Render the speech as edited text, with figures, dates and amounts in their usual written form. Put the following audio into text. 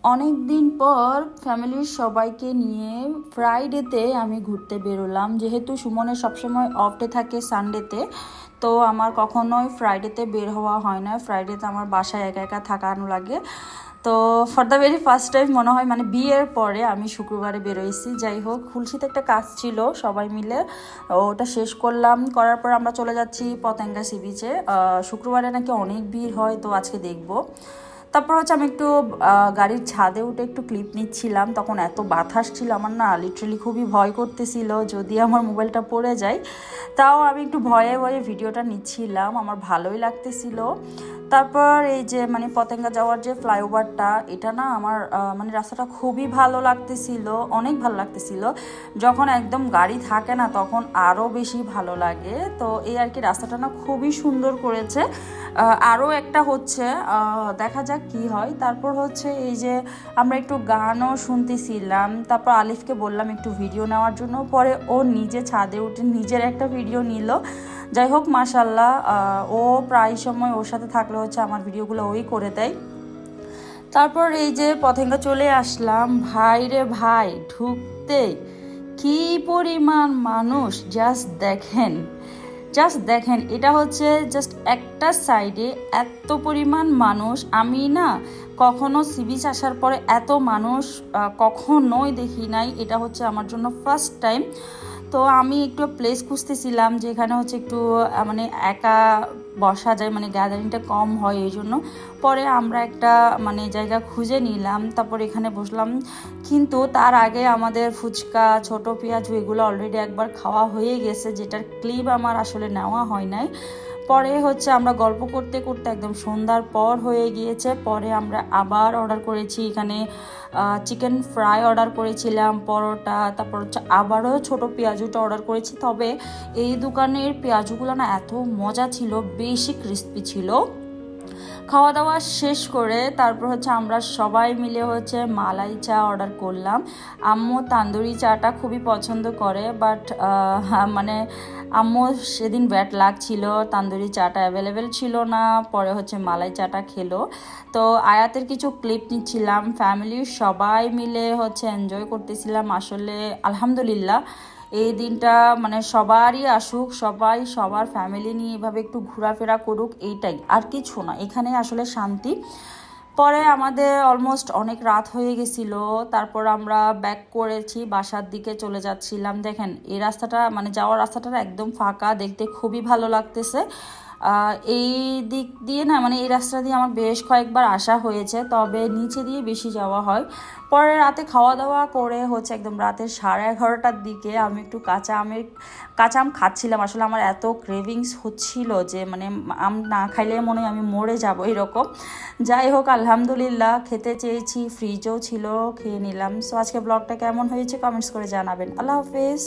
অনেক দিন পর ফ্যামিলির সবাইকে নিয়ে ফ্রাইডেতে আমি ঘুরতে বেরোলাম। যেহেতু সুমনের সবসময় অফ ডে থাকে সানডেতে, তো আমার কখনোই ফ্রাইডেতে বের হওয়া হয় না। ফ্রাইডেতে আমার বাসায় একা একা থাকানো লাগে। তো for the very first time মনে হয় মানে বিয়ের পরে আমি শুক্রবারে বেরোইছি। যাই হোক, খুলশিতে একটা কাজ ছিল, সবাই মিলে ওটা শেষ করলাম। করার পর আমরা চলে যাচ্ছি পতেঙ্গা সি বিচে। শুক্রবারে নাকি অনেক ভিড় হয়, তো আজকে দেখবো। তারপর হচ্ছে আমি একটু গাড়ির ছাদে উঠে একটু ক্লিপ নিচ্ছিলাম। তখন এত বাতাস ছিল, আমার না লিটারালি খুবই ভয় করতেছিল যদি আমার মোবাইলটা পড়ে যায়। তাও আমি একটু ভয়ে ভয়ে ভিডিওটা নিচ্ছিলাম, আমার ভালোই লাগতেছিল। তারপর এই যে মানে পতেঙ্গা যাওয়ার যে ফ্লাইওভারটা, এটা না আমার মানে রাস্তাটা খুবই ভালো লাগতেছিল, অনেক ভালো লাগতেছিল। যখন একদম গাড়ি থাকে না তখন আরও বেশি ভালো লাগে। তো এই আর কি, রাস্তাটা না খুবই সুন্দর করেছে। আরও একটা হচ্ছে, দেখা যাক কি হয়। তারপর হচ্ছে এই যে আমরা একটু গানও শুনতেছিলাম। তারপর আলিফকে বললাম একটু ভিডিও নেওয়ার জন্য, পরে ও নিজে ছাদে উঠে নিজের একটা ভিডিও নিল। যাই হোক, মাশাল্লাহ, ও প্রায় সময় ওর সাথে থাকলে হচ্ছে আমার ভিডিওগুলো ওই করে দেয়। তারপর এই যে পতেঙ্গা চলে আসলাম। ভাই রে ভাই, ঢুকতে কি পরিমাণ মানুষ জাস্ট দেখেন। এটা হচ্ছে জাস্ট একটা সাইডে এত পরিমাণ মানুষ। আমি না কখনো সি বিচ আসার পরে এত মানুষ কখনোই দেখি নাই। এটা হচ্ছে আমার জন্য ফার্স্ট টাইম। তো আমি একটু প্লেস খুঁজতেছিলাম যেখানে হচ্ছে একটু মানে একা বসা যায়, মানে গ্যাদারিংটা কম হয়, এই জন্য পরে আমরা একটা মানে জায়গা খুঁজে নিলাম। তারপর এখানে বসলাম। কিন্তু তার আগে আমাদের ফুচকা, ছোট পেঁয়াজু এগুলো অলরেডি একবার খাওয়া হয়ে গেছে, যেটার ক্লিপ আমার আসলে নেওয়া হয় নাই। পরে হচ্ছে আমরা গল্প করতে করতে একদম সন্ধ্যার পর হয়ে গিয়েছে। পরে আমরা আবার অর্ডার করেছি এখানে চিকেন ফ্রাই অর্ডার করেছিলাম, পরোটা, তারপর হচ্ছে আবারও ছোট পেঁয়াজুটা অর্ডার করেছি। তবে এই দোকানের পেঁয়াজুগুলো না এত মজা ছিল, বেশি ক্রিস্পি ছিল। খাওয়া দাওয়া শেষ করে তারপর হচ্ছে আমরা সবাই মিলে হচ্ছে মালাই চা অর্ডার করলাম। আম্মু তান্দুরি চাটা খুবই পছন্দ করে, বাট মানে আম্মু সেদিন ব্যাড লাগছিল, তান্দুরি চাটা অ্যাভেলেবেল ছিল না। পরে হচ্ছে মালাই চাটা খেলো। তো আয়াতের কিছু ক্লিপ নিচ্ছিলাম, ফ্যামিলির সবাই মিলে হচ্ছে এনজয় করতেছিলাম। আসলে আলহামদুলিল্লাহ, এই দিনটা মানে সবারই আসুক, সবাই সবার ফ্যামিলি নিয়ে এভাবে একটু ঘোরাফেরা করুক, এইটাই, আর কিছু না, এখানে আসলে শান্তি। পরে আমাদের অলমোস্ট অনেক রাত হয়ে গেছিল। তারপর আমরা ব্যাক করেছি, বাসার দিকে চলে যাচ্ছিলাম। দেখেন এই রাস্তাটা মানে যাওয়ার রাস্তাটা একদম ফাঁকা, দেখতে খুবই ভালো লাগতেছে। এই দিক দিয়ে না মানে এই রাস্তা দিয়ে আমার বেশ কয়েকবার আসা হয়েছে, তবে নিচে দিয়ে বেশি যাওয়া হয়। পরে রাতে খাওয়া দাওয়া করে হচ্ছে একদম রাতের 11:30টার দিকে আমি একটু কাঁচা আম খাচ্ছিলাম। আসলে আমার এত ক্রেভিংস হচ্ছিল যে মানে আম না খাইলে মনে হয় আমি মরে যাব এরকম। যাই হোক, আলহামদুলিল্লাহ খেতে চেয়েছি, ফ্রিজও ছিল, খেয়ে নিলাম। সো আজকে ব্লগটা কেমন হয়েছে কমেন্টস করে জানাবেন। আল্লাহ হাফেজ।